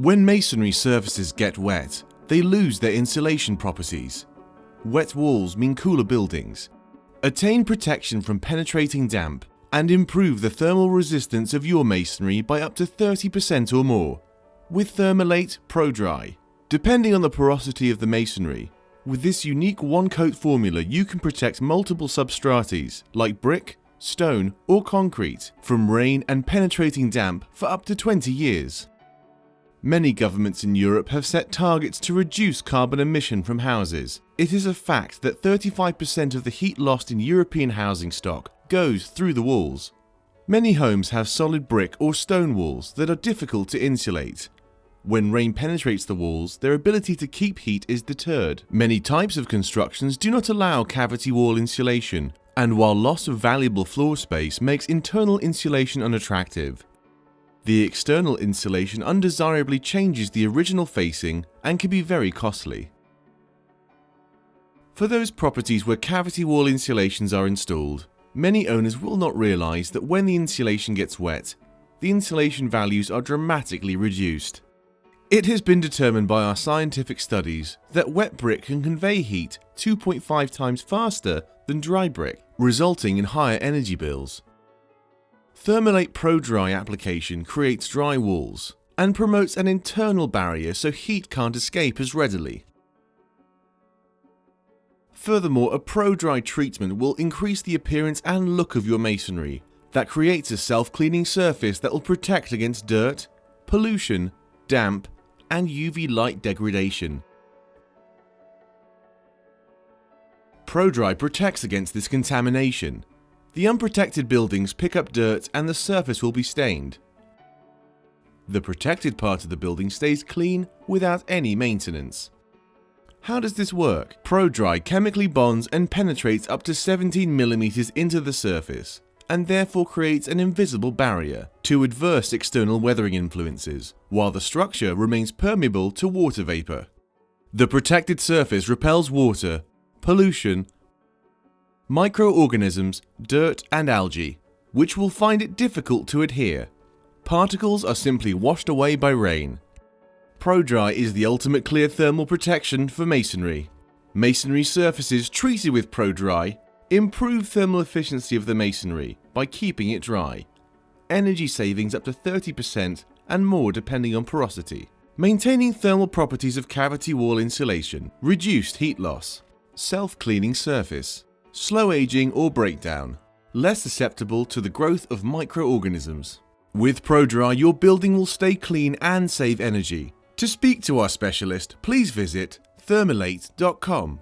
When masonry surfaces get wet, they lose their insulation properties. Wet walls mean cooler buildings. Attain protection from penetrating damp and improve the thermal resistance of your masonry by up to 30% or more with Thermalate Pro-Dry. Depending on the porosity of the masonry, with this unique one-coat formula you can protect multiple substrates like brick, stone or concrete from rain and penetrating damp for up to 20 years. Many governments in Europe have set targets to reduce carbon emission from houses. It is a fact that 35% of the heat lost in European housing stock goes through the walls. Many homes have solid brick or stone walls that are difficult to insulate. When rain penetrates the walls, their ability to keep heat is deterred. Many types of constructions do not allow cavity wall insulation, and while loss of valuable floor space makes internal insulation unattractive, the external insulation undesirably changes the original facing and can be very costly. For those properties where cavity wall insulations are installed, many owners will not realize that when the insulation gets wet, the insulation values are dramatically reduced. It has been determined by our scientific studies that wet brick can convey heat 2.5 times faster than dry brick, resulting in higher energy bills. Thermalate Pro-Dry application creates dry walls and promotes an internal barrier so heat can't escape as readily. Furthermore, a Pro-Dry treatment will increase the appearance and look of your masonry that creates a self-cleaning surface that will protect against dirt, pollution, damp, and UV light degradation. Pro-Dry protects against this contamination. The unprotected buildings pick up dirt and the surface will be stained. The protected part of the building stays clean without any maintenance. How does this work? Pro-Dry chemically bonds and penetrates up to 17 mm into the surface, and therefore creates an invisible barrier to adverse external weathering influences, while the structure remains permeable to water vapor. The protected surface repels water, pollution, microorganisms, dirt and algae, which will find it difficult to adhere. Particles are simply washed away by rain. Pro-Dry is the ultimate clear thermal protection for masonry. Masonry surfaces treated with Pro-Dry improve thermal efficiency of the masonry by keeping it dry. Energy savings up to 30% and more depending on porosity. Maintaining thermal properties of cavity wall insulation, reduced heat loss, self-cleaning surface, slow aging or breakdown, less susceptible to the growth of microorganisms. With Pro-Dry, your building will stay clean and save energy. To speak to our specialist, please visit thermalate.com.